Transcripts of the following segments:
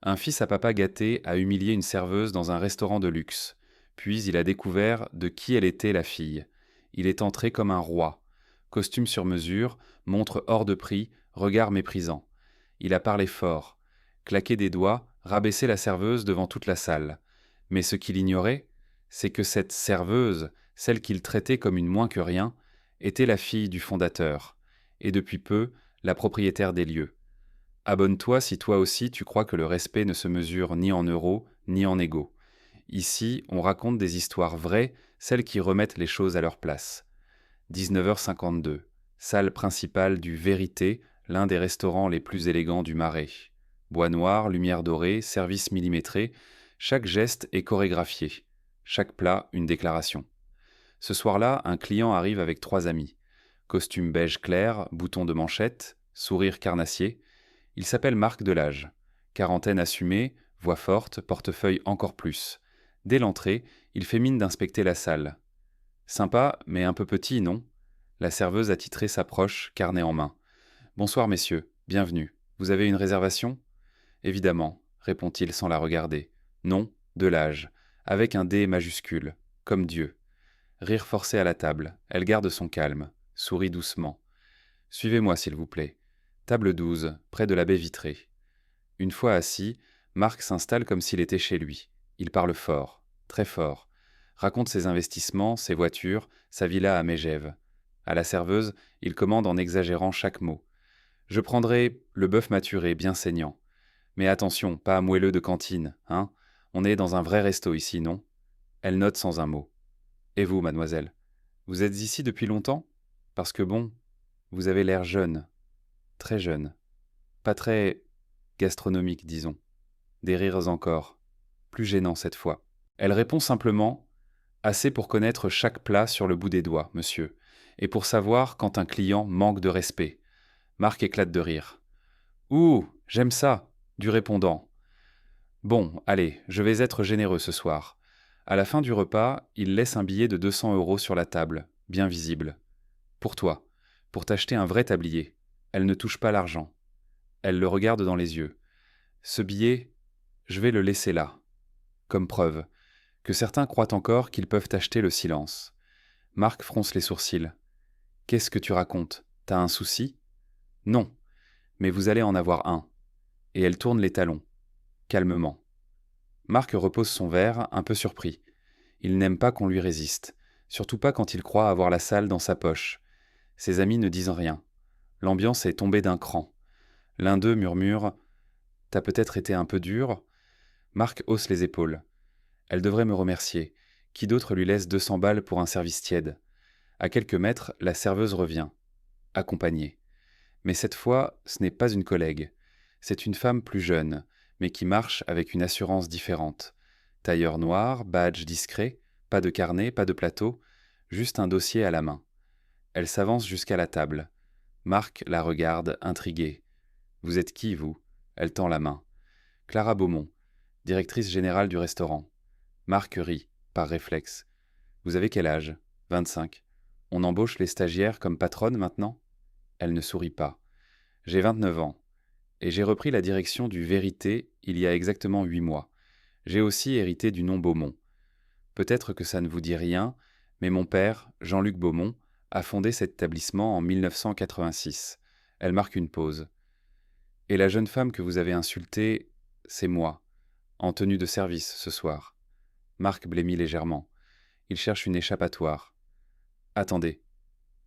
Un fils à papa gâté a humilié une serveuse dans un restaurant de luxe. Puis il a découvert de qui elle était la fille. Il est entré comme un roi. Costume sur mesure, montre hors de prix, regard méprisant. Il a parlé fort, claqué des doigts, rabaissé la serveuse devant toute la salle. Mais ce qu'il ignorait, c'est que cette serveuse, celle qu'il traitait comme une moins que rien, était la fille du fondateur, et depuis peu, la propriétaire des lieux. Abonne-toi si toi aussi tu crois que le respect ne se mesure ni en euros, ni en égaux. Ici, on raconte des histoires vraies, celles qui remettent les choses à leur place. 19h52. Salle principale du Vérité, l'un des restaurants les plus élégants du Marais. Bois noir, lumière dorée, service millimétré, chaque geste est chorégraphié. Chaque plat, une déclaration. Ce soir-là, un client arrive avec 3 amis. Costume beige clair, bouton de manchette, sourire carnassier. Il s'appelle Marc Delage. Quarantaine assumée, voix forte, portefeuille encore plus. Dès l'entrée, il fait mine d'inspecter la salle. Sympa, mais un peu petit, non? La serveuse attitrée s'approche, carnet en main. Bonsoir, messieurs, bienvenue. Vous avez une réservation? Évidemment, répond-il sans la regarder. Non, Delage, avec un D majuscule, comme Dieu. Rire forcé à la table, elle garde son calme, sourit doucement. Suivez-moi, s'il vous plaît. Table 12, près de la baie vitrée. Une fois assis, Marc s'installe comme s'il était chez lui. Il parle fort, très fort. Raconte ses investissements, ses voitures, sa villa à Mégève. À la serveuse, il commande en exagérant chaque mot. Je prendrai le bœuf maturé, bien saignant. Mais attention, pas moelleux de cantine, hein? On est dans un vrai resto ici, non? Elle note sans un mot. Et vous, mademoiselle? Vous êtes ici depuis longtemps? Parce que bon, vous avez l'air jeune, très jeune. Pas très gastronomique, disons. Des rires encore. Plus gênants cette fois. Elle répond simplement: assez pour connaître chaque plat sur le bout des doigts, monsieur, et pour savoir quand un client manque de respect. Marc éclate de rire. Ouh, j'aime ça, du répondant. Bon, allez, je vais être généreux ce soir. À la fin du repas, il laisse un billet de 200 € sur la table, bien visible. Pour toi, pour t'acheter un vrai tablier. Elle ne touche pas l'argent. Elle le regarde dans les yeux. Ce billet, je vais le laisser là, comme preuve, que certains croient encore qu'ils peuvent acheter le silence. Marc fronce les sourcils. Qu'est-ce que tu racontes? T'as un souci? Non, mais vous allez en avoir un. Et elle tourne les talons, calmement. Marc repose son verre, un peu surpris. Il n'aime pas qu'on lui résiste, surtout pas quand il croit avoir la salle dans sa poche. Ses amis ne disent rien. L'ambiance est tombée d'un cran. L'un d'eux murmure: T'as peut-être été un peu dur? Marc hausse les épaules. Elle devrait me remercier. Qui d'autre lui laisse 200 balles pour un service tiède? À quelques mètres, la serveuse revient, accompagnée. Mais cette fois, ce n'est pas une collègue. C'est une femme plus jeune, mais qui marche avec une assurance différente. Tailleur noir, badge discret, pas de carnet, pas de plateau, juste un dossier à la main. Elle s'avance jusqu'à la table. Marc la regarde, intrigué. Vous êtes qui, vous? Elle tend la main. Clara Beaumont, directrice générale du restaurant. Marc rit, par réflexe. Vous avez quel âge? 25. On embauche les stagiaires comme patronne maintenant? Elle ne sourit pas. J'ai 29 ans. Et j'ai repris la direction du Vérité il y a exactement 8 mois. J'ai aussi hérité du nom Beaumont. Peut-être que ça ne vous dit rien, mais mon père, Jean-Luc Beaumont, a fondé cet établissement en 1986. Elle marque une pause. Et la jeune femme que vous avez insultée, c'est moi, en tenue de service ce soir. Marc blêmit légèrement. Il cherche une échappatoire. Attendez,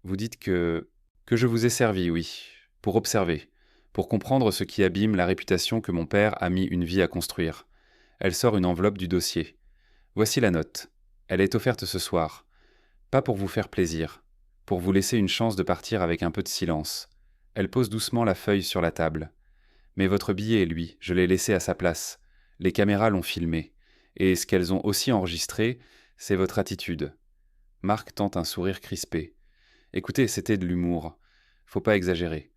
vous dites que je vous ai servi, oui, pour observer, pour comprendre ce qui abîme la réputation que mon père a mis une vie à construire. Elle sort une enveloppe du dossier. Voici la note. Elle est offerte ce soir. Pas pour vous faire plaisir, pour vous laisser une chance de partir avec un peu de silence. Elle pose doucement la feuille sur la table. Mais votre billet, lui, je l'ai laissé à sa place. Les caméras l'ont filmé. Et ce qu'elles ont aussi enregistré, c'est votre attitude. Marc tente un sourire crispé. Écoutez, c'était de l'humour. Faut pas exagérer.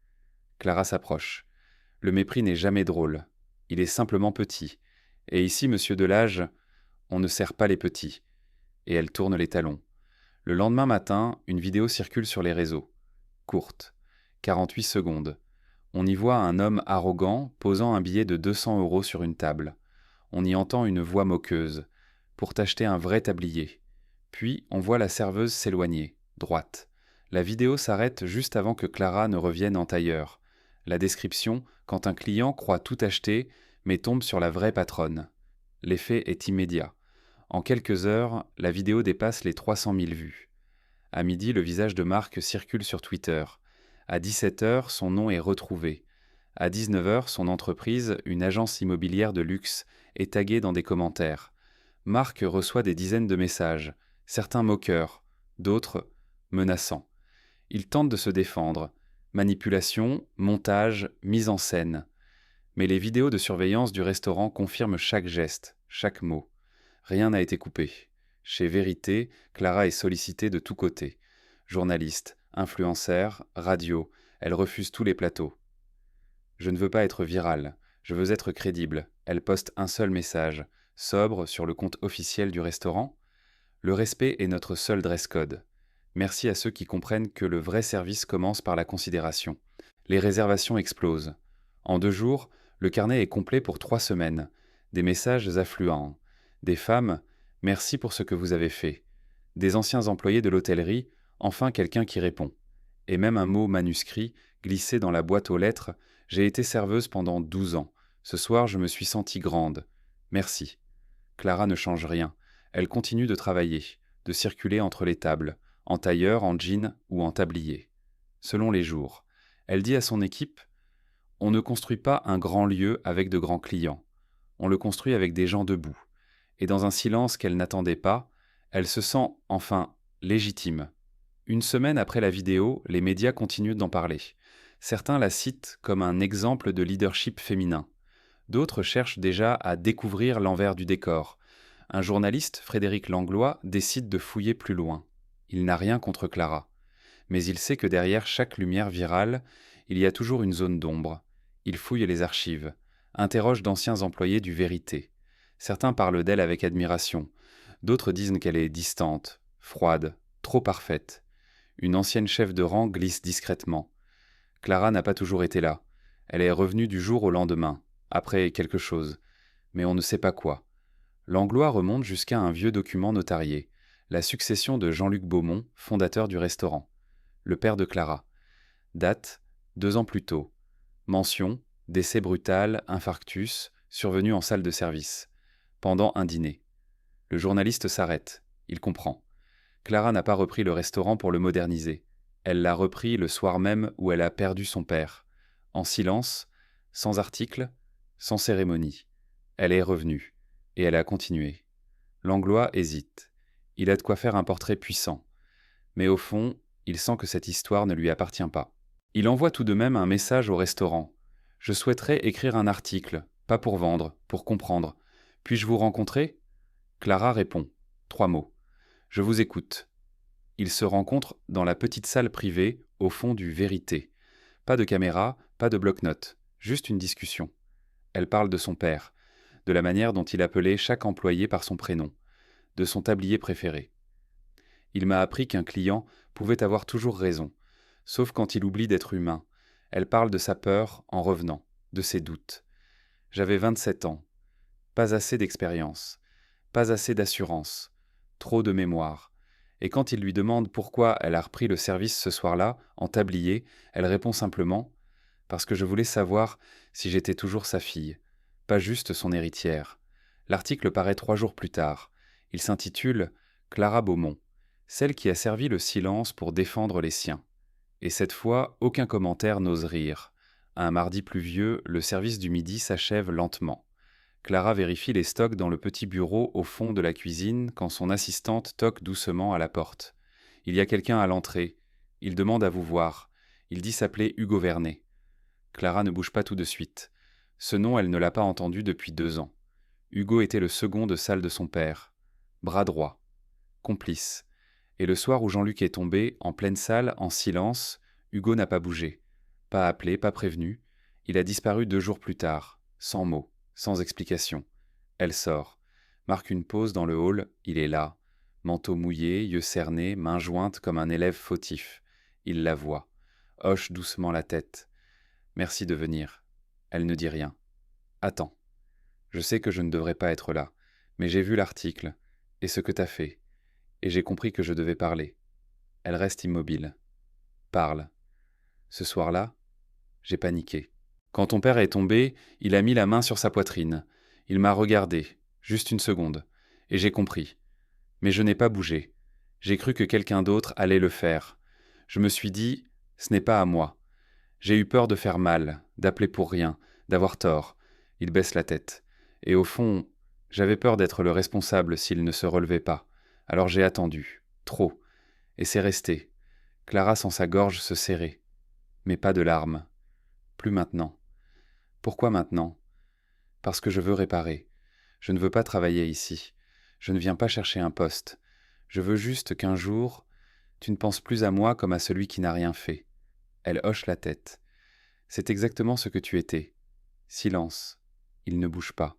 Clara s'approche. Le mépris n'est jamais drôle. Il est simplement petit. Et ici, monsieur Delage, on ne sert pas les petits. Et elle tourne les talons. Le lendemain matin, une vidéo circule sur les réseaux. Courte. 48 secondes. On y voit un homme arrogant posant un billet de 200 € sur une table. On y entend une voix moqueuse. Pour t'acheter un vrai tablier. Puis on voit la serveuse s'éloigner, droite. La vidéo s'arrête juste avant que Clara ne revienne en tailleur. La description, quand un client croit tout acheter, mais tombe sur la vraie patronne. L'effet est immédiat. En quelques heures, la vidéo dépasse les 300 000 vues. À midi, le visage de Marc circule sur Twitter. À 17h, son nom est retrouvé. À 19h, son entreprise, une agence immobilière de luxe, est taguée dans des commentaires. Marc reçoit des dizaines de messages, certains moqueurs, d'autres menaçants. Il tente de se défendre. Manipulation, montage, mise en scène. Mais les vidéos de surveillance du restaurant confirment chaque geste, chaque mot. Rien n'a été coupé. Chez Vérité, Clara est sollicitée de tous côtés. Journaliste, influenceur, radio, elle refuse tous les plateaux. Je ne veux pas être virale, je veux être crédible. Elle poste un seul message, sobre, sur le compte officiel du restaurant. Le respect est notre seul dress code. Merci à ceux qui comprennent que le vrai service commence par la considération. Les réservations explosent. En 2 jours, le carnet est complet pour 3 semaines. Des messages affluents. Des femmes, merci pour ce que vous avez fait. Des anciens employés de l'hôtellerie, enfin quelqu'un qui répond. Et même un mot manuscrit, glissé dans la boîte aux lettres, j'ai été serveuse pendant 12 ans. Ce soir, je me suis sentie grande. Merci. Clara ne change rien. Elle continue de travailler, de circuler entre les tables, en tailleur, en jean ou en tablier. Selon les jours. Elle dit à son équipe « On ne construit pas un grand lieu avec de grands clients. On le construit avec des gens debout. » Et dans un silence qu'elle n'attendait pas, elle se sent, enfin, légitime. Une semaine après la vidéo, les médias continuent d'en parler. Certains la citent comme un exemple de leadership féminin. D'autres cherchent déjà à découvrir l'envers du décor. Un journaliste, Frédéric Langlois, décide de fouiller plus loin. Il n'a rien contre Clara. Mais il sait que derrière chaque lumière virale, il y a toujours une zone d'ombre. Il fouille les archives, interroge d'anciens employés du Vérité. Certains parlent d'elle avec admiration. D'autres disent qu'elle est distante, froide, trop parfaite. Une ancienne chef de rang glisse discrètement. Clara n'a pas toujours été là. Elle est revenue du jour au lendemain, après quelque chose. Mais on ne sait pas quoi. Langlois remonte jusqu'à un vieux document notarié, la succession de Jean-Luc Beaumont, fondateur du restaurant. Le père de Clara. Date, 2 ans plus tôt. Mention, décès brutal, infarctus, survenu en salle de service. Pendant un dîner. Le journaliste s'arrête. Il comprend. Clara n'a pas repris le restaurant pour le moderniser. Elle l'a repris le soir même où elle a perdu son père. En silence, sans article, sans cérémonie. Elle est revenue. Et elle a continué. Langlois hésite. Il a de quoi faire un portrait puissant. Mais au fond, il sent que cette histoire ne lui appartient pas. Il envoie tout de même un message au restaurant. « Je souhaiterais écrire un article, pas pour vendre, pour comprendre. Puis-je vous rencontrer ?» Clara répond. 3 mots. « Je vous écoute. » Ils se rencontrent dans la petite salle privée, au fond du Vérité. Pas de caméra, pas de bloc-notes, juste une discussion. Elle parle de son père, de la manière dont il appelait chaque employé par son prénom, de son tablier préféré. Il m'a appris qu'un client pouvait avoir toujours raison, sauf quand il oublie d'être humain. Elle parle de sa peur en revenant, de ses doutes. J'avais 27 ans. Pas assez d'expérience, pas assez d'assurance, trop de mémoire. Et quand il lui demande pourquoi elle a repris le service ce soir-là, en tablier, elle répond simplement « Parce que je voulais savoir si j'étais toujours sa fille, pas juste son héritière. » L'article paraît 3 jours plus tard. Il s'intitule « Clara Beaumont, celle qui a servi le silence pour défendre les siens ». Et cette fois, aucun commentaire n'ose rire. Un mardi pluvieux, le service du midi s'achève lentement. Clara vérifie les stocks dans le petit bureau au fond de la cuisine quand son assistante toque doucement à la porte. Il y a quelqu'un à l'entrée. Il demande à vous voir. Il dit s'appeler Hugo Vernet. Clara ne bouge pas tout de suite. Ce nom, elle ne l'a pas entendu depuis 2 ans. Hugo était le second de salle de son père. Bras droit. Complice. Et le soir où Jean-Luc est tombé, en pleine salle, en silence, Hugo n'a pas bougé. Pas appelé, pas prévenu. Il a disparu 2 jours plus tard, sans mots, sans explication. Elle sort. Marque une pause dans le hall, il est là. Manteau mouillé, yeux cernés, mains jointes comme un élève fautif. Il la voit. Hoche doucement la tête. Merci de venir. Elle ne dit rien. Attends. Je sais que je ne devrais pas être là, mais j'ai vu l'article, et ce que t'as fait, et j'ai compris que je devais parler. Elle reste immobile. Parle. Ce soir-là, j'ai paniqué. Quand ton père est tombé, il a mis la main sur sa poitrine. Il m'a regardé, juste une seconde, et j'ai compris. Mais je n'ai pas bougé. J'ai cru que quelqu'un d'autre allait le faire. Je me suis dit, ce n'est pas à moi. J'ai eu peur de faire mal, d'appeler pour rien, d'avoir tort. Il baisse la tête. Et au fond, j'avais peur d'être le responsable s'il ne se relevait pas. Alors j'ai attendu. Trop. Et c'est resté. Clara sent sa gorge se serrer. Mais pas de larmes. Plus maintenant. Pourquoi maintenant? Parce que je veux réparer. Je ne veux pas travailler ici. Je ne viens pas chercher un poste. Je veux juste qu'un jour, tu ne penses plus à moi comme à celui qui n'a rien fait. Elle hoche la tête. C'est exactement ce que tu étais. Silence. Il ne bouge pas.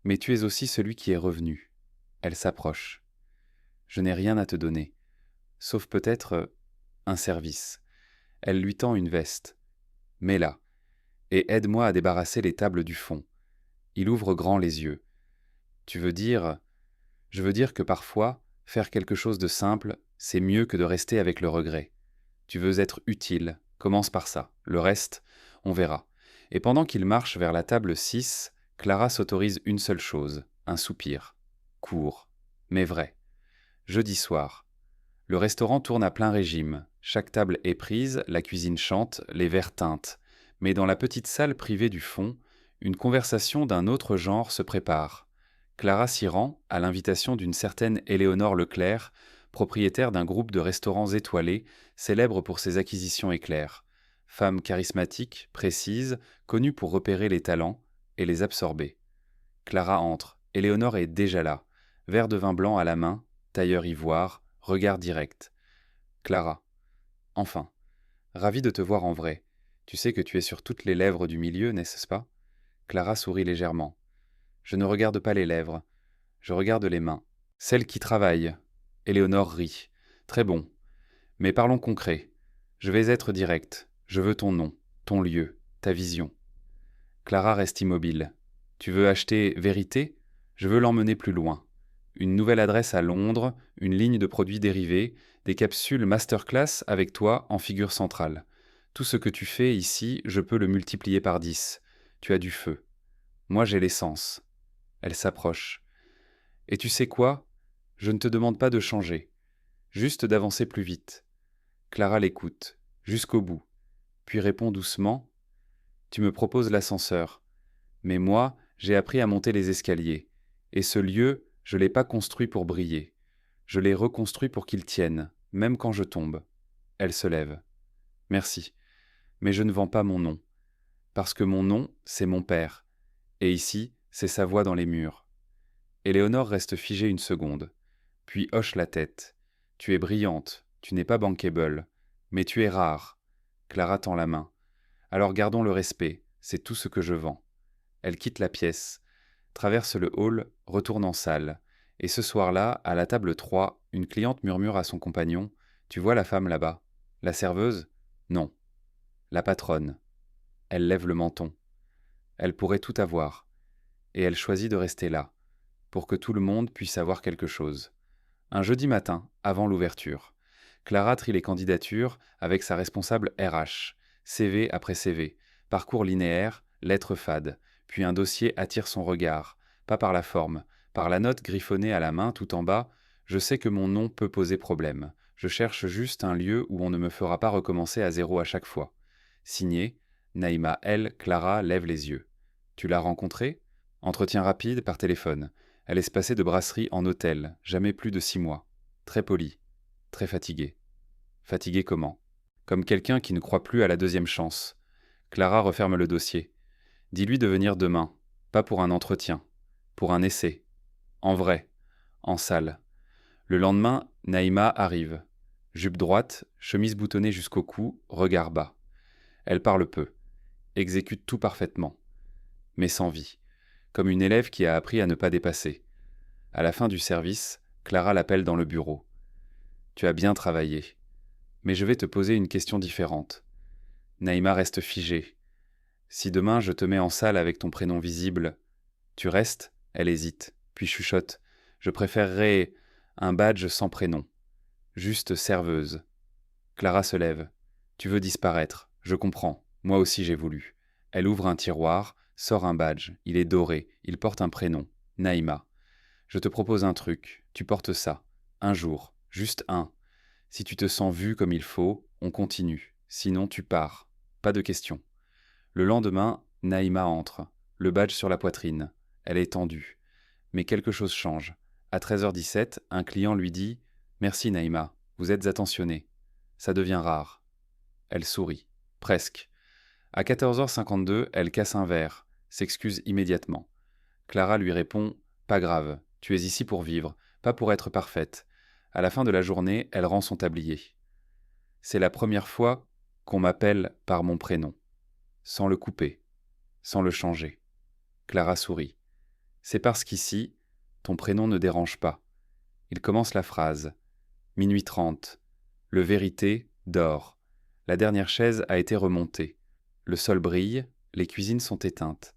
Mais tu es aussi celui qui est revenu. Elle s'approche. Je n'ai rien à te donner. Sauf peut-être un service. Elle lui tend une veste. Mets-la. Et aide-moi à débarrasser les tables du fond. Il ouvre grand les yeux. Tu veux dire... Je veux dire que parfois, faire quelque chose de simple, c'est mieux que de rester avec le regret. Tu veux être utile, commence par ça. Le reste, on verra. Et pendant qu'il marche vers la table 6, Clara s'autorise une seule chose, un soupir. Court, mais vrai. Jeudi soir. Le restaurant tourne à plein régime. Chaque table est prise, la cuisine chante, les verres teintent. Mais dans la petite salle privée du fond, une conversation d'un autre genre se prépare. Clara s'y rend, à l'invitation d'une certaine Éléonore Leclerc, propriétaire d'un groupe de restaurants étoilés, célèbre pour ses acquisitions éclairs. Femme charismatique, précise, connue pour repérer les talents et les absorber. Clara entre. Éléonore est déjà là. Verre de vin blanc à la main, tailleur ivoire, regard direct. Clara. Enfin. Ravi de te voir en vrai. Tu sais que tu es sur toutes les lèvres du milieu, n'est-ce pas? Clara sourit légèrement. Je ne regarde pas les lèvres. Je regarde les mains. Celle qui travaille. Éléonore rit. Très bon. Mais parlons concret. Je vais être direct. Je veux ton nom, ton lieu, ta vision. Clara reste immobile. Tu veux acheter Vérité? Je veux l'emmener plus loin. Une nouvelle adresse à Londres, une ligne de produits dérivés, des capsules masterclass avec toi en figure centrale. Tout ce que tu fais ici, je peux le multiplier par 10. Tu as du feu. Moi j'ai l'essence. Elle s'approche. Et tu sais quoi? Je ne te demande pas de changer, juste d'avancer plus vite. Clara l'écoute, jusqu'au bout, puis répond doucement. Tu me proposes l'ascenseur. Mais moi, j'ai appris à monter les escaliers. Et ce lieu, je ne l'ai pas construit pour briller. Je l'ai reconstruit pour qu'il tienne, même quand je tombe. Elle se lève. Merci. Mais je ne vends pas mon nom. Parce que mon nom, c'est mon père. Et ici, c'est sa voix dans les murs. Éléonore reste figée une seconde, puis hoche la tête. Tu es brillante, tu n'es pas bankable, mais tu es rare. Clara tend la main. Alors gardons le respect, c'est tout ce que je vends. Elle quitte la pièce, traverse le hall, retourne en salle. Et ce soir-là, à la table 3, une cliente murmure à son compagnon: Tu vois la femme là-bas? La serveuse? Non. La patronne. Elle lève le menton. Elle pourrait tout avoir. Et elle choisit de rester là, pour que tout le monde puisse avoir quelque chose. Un jeudi matin, avant l'ouverture, Clara trie les candidatures avec sa responsable RH, CV après CV, parcours linéaire, lettres fades, puis un dossier attire son regard, pas par la forme, par la note griffonnée à la main tout en bas: Je sais que mon nom peut poser problème. Je cherche juste un lieu où on ne me fera pas recommencer à zéro à chaque fois. Signé, Naïma L. Clara lève les yeux. Tu l'as rencontrée? Entretien rapide par téléphone. Elle est passée de brasserie en hôtel, jamais plus de 6 mois. Très polie, très fatiguée. Fatiguée comment? Comme quelqu'un qui ne croit plus à la deuxième chance. Clara referme le dossier. Dis-lui de venir demain, pas pour un entretien, pour un essai. En vrai, en salle. Le lendemain, Naïma arrive. Jupe droite, chemise boutonnée jusqu'au cou, regard bas. Elle parle peu, exécute tout parfaitement, mais sans vie, comme une élève qui a appris à ne pas dépasser. À la fin du service, Clara l'appelle dans le bureau. Tu as bien travaillé, mais je vais te poser une question différente. Naïma reste figée. Si demain je te mets en salle avec ton prénom visible, tu restes? Elle hésite, puis chuchote. Je préférerais un badge sans prénom. Juste serveuse. Clara se lève. Tu veux disparaître. Je comprends. Moi aussi j'ai voulu. Elle ouvre un tiroir, sort un badge. Il est doré. Il porte un prénom. Naïma. Je te propose un truc. Tu portes ça. Un jour. Juste un. Si tu te sens vu comme il faut, on continue. Sinon, tu pars. Pas de question. Le lendemain, Naïma entre. Le badge sur la poitrine. Elle est tendue. Mais quelque chose change. À 13h17, un client lui dit « Merci Naïma, vous êtes attentionnée. » Ça devient rare. Elle sourit. Presque. À 14h52, elle casse un verre, s'excuse immédiatement. Clara lui répond « Pas grave, tu es ici pour vivre, pas pour être parfaite. » À la fin de la journée, elle rend son tablier. C'est la première fois qu'on m'appelle par mon prénom, sans le couper, sans le changer. Clara sourit. C'est parce qu'ici, ton prénom ne dérange pas. Il commence la phrase. Minuit 30. Le vérité dort. La dernière chaise a été remontée. Le sol brille, les cuisines sont éteintes.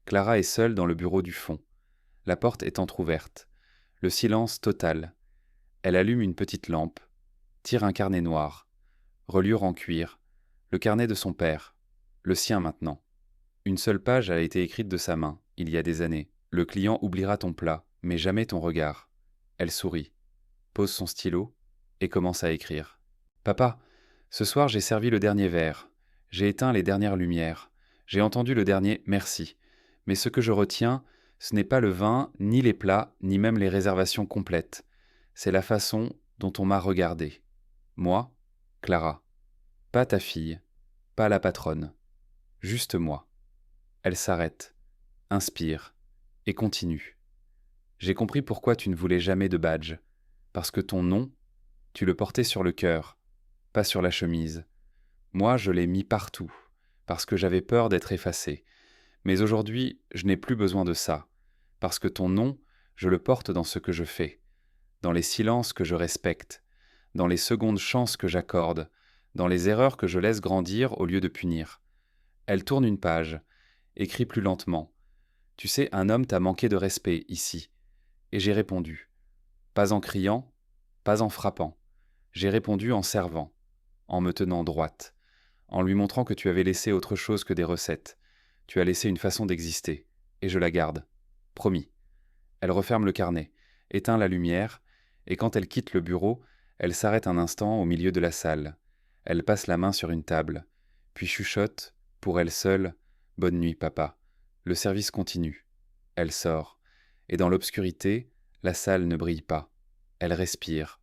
Clara est seule dans le bureau du fond. La porte est entr'ouverte. Le silence total. Elle allume une petite lampe, tire un carnet noir. Reliure en cuir. Le carnet de son père. Le sien maintenant. Une seule page a été écrite de sa main, il y a des années. Le client oubliera ton plat, mais jamais ton regard. Elle sourit, pose son stylo et commence à écrire. Papa, ce soir j'ai servi le dernier verre. J'ai éteint les dernières lumières. J'ai entendu le dernier merci. Mais ce que je retiens, ce n'est pas le vin, ni les plats, ni même les réservations complètes. C'est la façon dont on m'a regardé. Moi, Clara. Pas ta fille, pas la patronne. Juste moi. Elle s'arrête, inspire et continue. J'ai compris pourquoi tu ne voulais jamais de badge. Parce que ton nom, tu le portais sur le cœur, pas sur la chemise. Moi, je l'ai mis partout, parce que j'avais peur d'être effacé. Mais aujourd'hui, je n'ai plus besoin de ça, parce que ton nom, je le porte dans ce que je fais, dans les silences que je respecte, dans les secondes chances que j'accorde, dans les erreurs que je laisse grandir au lieu de punir. Elle tourne une page, écrit plus lentement. Tu sais, un homme t'a manqué de respect ici. Et j'ai répondu. Pas en criant, pas en frappant. J'ai répondu en servant, en me tenant droite, en lui montrant que tu avais laissé autre chose que des recettes. Tu as laissé une façon d'exister, et je la garde. Promis. Elle referme le carnet, éteint la lumière, et quand elle quitte le bureau, elle s'arrête un instant au milieu de la salle. Elle passe la main sur une table, puis chuchote, pour elle seule, « Bonne nuit, papa ». Le service continue. Elle sort, et dans l'obscurité, la salle ne brille pas. Elle respire,